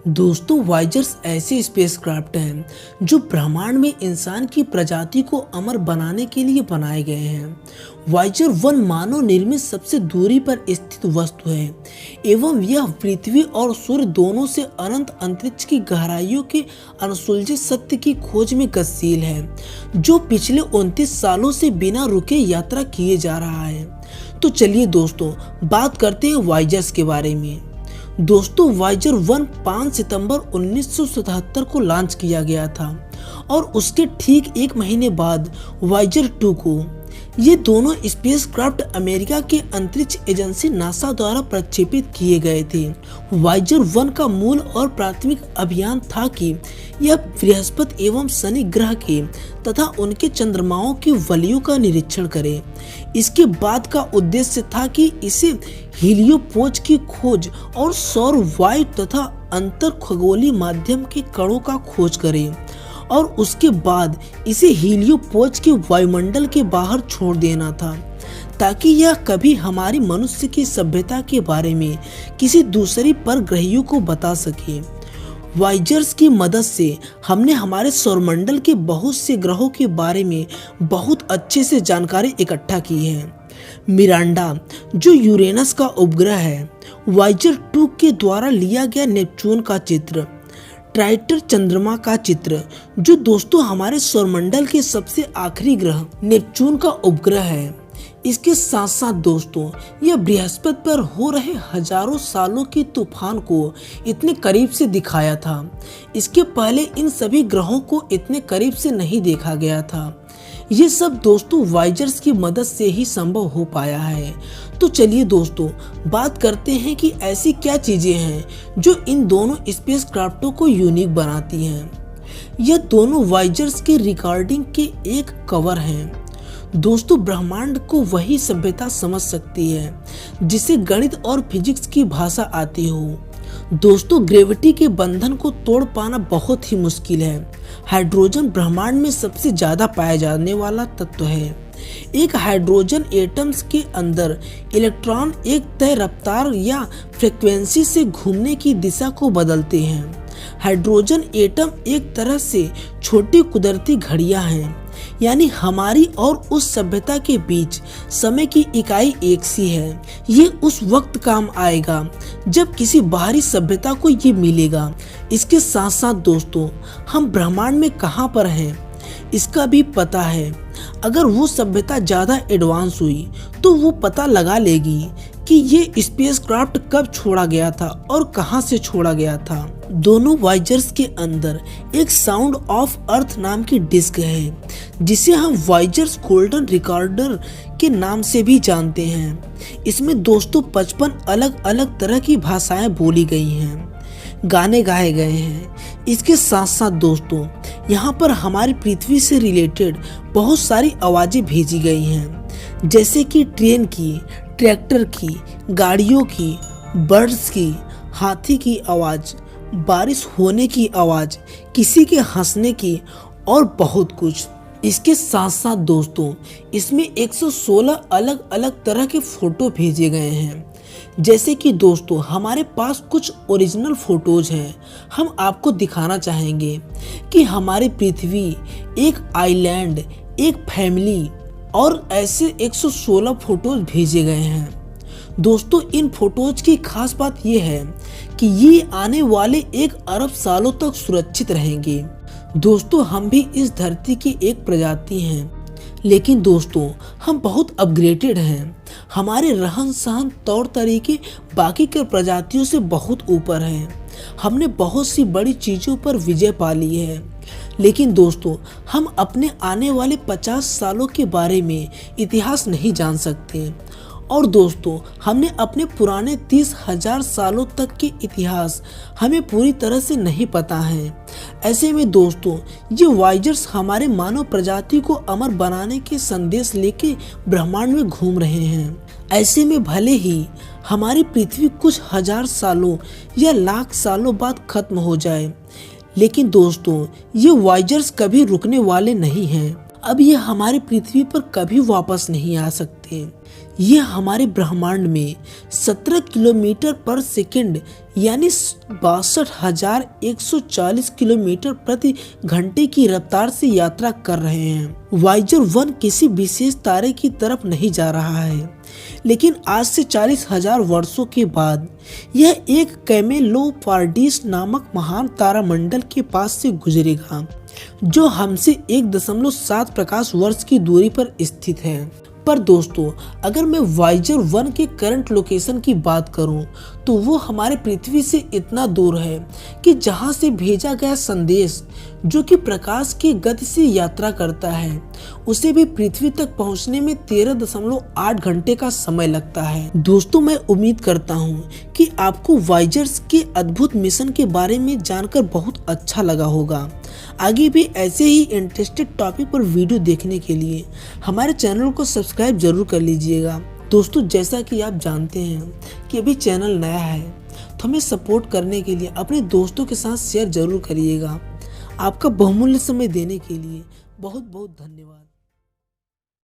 दोस्तों, वाइजर्स ऐसे स्पेसक्राफ्ट हैं जो ब्रह्मांड में इंसान की प्रजाति को अमर बनाने के लिए बनाए गए हैं। वाइजर 1 मानव निर्मित सबसे दूरी पर स्थित वस्तु है एवं यह पृथ्वी और सूर्य दोनों से अनंत अंतरिक्ष की गहराइयों के अनसुलझे सत्य की खोज में गतिशील है, जो पिछले 29 सालों से बिना रुके यात्रा किए जा रहा है। तो चलिए दोस्तों, बात करते हैं वाइजर्स के बारे में। दोस्तों, वाइजर 1 5 सितंबर 1977 को लॉन्च किया गया था और उसके ठीक एक महीने बाद वाइजर 2 को। ये दोनों स्पेसक्राफ्ट अमेरिका के अंतरिक्ष एजेंसी नासा द्वारा प्रक्षेपित किए गए थे। वाइजर 1 का मूल और प्राथमिक अभियान था कि यह बृहस्पति एवं शनि ग्रह के तथा उनके चंद्रमाओं की वलयों का निरीक्षण करे। इसके बाद का उद्देश्य था कि इसे हीलियोपोज की खोज और सौर वायु तथा अंतर खगोलीय माध्यम के कणों का खोज करे और उसके बाद इसे हीलियोपोज के वायुमंडल के बाहर छोड़ देना था, ताकि यह कभी हमारी मनुष्य की सभ्यता के बारे में किसी दूसरी परग्रहियों को बता सके। वाइजर्स की मदद से हमने हमारे सौरमंडल के बहुत से ग्रहों के बारे में बहुत अच्छे से जानकारी इकट्ठा की है। मिरांडा, जो यूरेनस का उपग्रह है, वाइजर 2 के द्वारा लिया गया नेपच्यून का चित्र, ट्राइटर चंद्रमा का चित्र, जो दोस्तों हमारे सौरमंडल के सबसे आखिरी ग्रह नेपच्यून का उपग्रह है। इसके साथ साथ दोस्तों, यह बृहस्पति पर हो रहे हजारों सालों के तूफान को इतने करीब से दिखाया था। इसके पहले इन सभी ग्रहों को इतने करीब से नहीं देखा गया था। ये सब दोस्तों वाइजर्स की मदद से ही संभव हो पाया है। तो चलिए दोस्तों, बात करते हैं कि ऐसी क्या चीजें हैं जो इन दोनों स्पेसक्राफ्टों को यूनिक बनाती हैं। यह दोनों वाइजर्स के रिकॉर्डिंग के एक कवर हैं। दोस्तों, ब्रह्मांड को वही सभ्यता समझ सकती है जिसे गणित और फिजिक्स की भाषा आती हो। दोस्तों, ग्रेविटी के बंधन को तोड़ पाना बहुत ही मुश्किल है। हाइड्रोजन ब्रह्मांड में सबसे ज्यादा पाया जाने वाला तत्व है। एक हाइड्रोजन एटम्स के अंदर इलेक्ट्रॉन एक तय रफ्तार या फ्रीक्वेंसी से घूमने की दिशा को बदलते हैं। हाइड्रोजन एटम एक तरह से छोटी कुदरती घड़ियां हैं, यानी हमारी और उस सभ्यता के बीच समय की इकाई एक सी है। ये उस वक्त काम आएगा जब किसी बाहरी सभ्यता को ये मिलेगा। इसके साथ साथ दोस्तों, हम ब्रह्मांड में कहाँ पर हैं इसका भी पता है। अगर वो सभ्यता ज्यादा एडवांस हुई तो वो पता लगा लेगी कि ये स्पेसक्राफ्ट कब छोड़ा गया था और कहां से छोड़ा गया था। दोनों वाइजर्स के अंदर एक साउंड ऑफ अर्थ नाम की डिस्क है, जिसे हम वाइजर्स गोल्डन रिकॉर्डर के नाम से भी जानते हैं। इसमें दोस्तों 55 अलग अलग तरह की भाषाएं बोली गई हैं, गाने गाए गए हैं। इसके साथ साथ दोस्तों, यहाँ पर हमारी पृथ्वी से रिलेटेड बहुत सारी आवाजें भेजी गई हैं, जैसे कि ट्रेन की, ट्रैक्टर की, गाड़ियों की, बर्ड्स की, हाथी की आवाज, बारिश होने की आवाज, किसी के हंसने की और बहुत कुछ। इसके साथ साथ दोस्तों, इसमें 116 अलग अलग तरह के फोटो भेजे गए हैं। जैसे कि दोस्तों, हमारे पास कुछ ओरिजिनल फोटोज हैं। हम आपको दिखाना चाहेंगे कि हमारी पृथ्वी, एक आइलैंड, एक फैमिली और ऐसे 116 फोटोज भेजे गए हैं। दोस्तों, इन फोटोज की खास बात यह है कि ये आने वाले 1 अरब सालों तक सुरक्षित रहेंगे। दोस्तों, हम भी इस धरती की एक प्रजाति हैं, लेकिन दोस्तों हम बहुत अपग्रेडेड हैं। हमारे रहन सहन तौर तरीके बाकी के प्रजातियों से बहुत ऊपर हैं। हमने बहुत सी बड़ी चीजों पर विजय पा ली है, लेकिन दोस्तों हम अपने आने वाले 50 सालों के बारे में इतिहास नहीं जान सकते। और दोस्तों, हमने अपने पुराने 30,000 सालों तक के इतिहास हमें पूरी तरह से नहीं पता है। ऐसे में दोस्तों, ये वाइजर्स हमारे मानव प्रजाति को अमर बनाने के संदेश लेके ब्रह्मांड में घूम रहे हैं। ऐसे में भले ही हमारी पृथ्वी कुछ हजार सालों या लाख सालों बाद खत्म हो जाए, लेकिन दोस्तों ये वाइजर्स कभी रुकने वाले नहीं हैं। अब ये हमारी पृथ्वी पर कभी वापस नहीं आ सकते। ये हमारे ब्रह्मांड में 17 किलोमीटर पर सेकंड यानी 62,140 किलोमीटर प्रति घंटे की रफ्तार से यात्रा कर रहे हैं। वाइजर 1 किसी विशेष तारे की तरफ नहीं जा रहा है, लेकिन आज से 40,000 वर्षों के बाद यह एक कैमेलोपार्डिस नामक महान तारामंडल के पास से गुजरेगा, जो हमसे 1.7 प्रकाश वर्ष की दूरी पर स्थित है। पर दोस्तों, अगर मैं वाइजर 1 के करंट लोकेशन की बात करूं, तो वो हमारे पृथ्वी से इतना दूर है कि जहां से भेजा गया संदेश, जो कि प्रकाश की गति से यात्रा करता है, उसे भी पृथ्वी तक पहुंचने में 13.8 घंटे का समय लगता है। दोस्तों, मैं उम्मीद करता हूं कि आपको वाइजर्स के अद्भुत मिशन के बारे में जानकर बहुत अच्छा लगा होगा। आगे भी ऐसे ही इंटरेस्टेड टॉपिक पर वीडियो देखने के लिए हमारे चैनल को सब्सक्राइब जरूर कर लीजिएगा। दोस्तों, जैसा कि आप जानते हैं कि अभी चैनल नया है, तो हमें सपोर्ट करने के लिए अपने दोस्तों के साथ शेयर जरूर करिएगा। आपका बहुमूल्य समय देने के लिए बहुत बहुत धन्यवाद।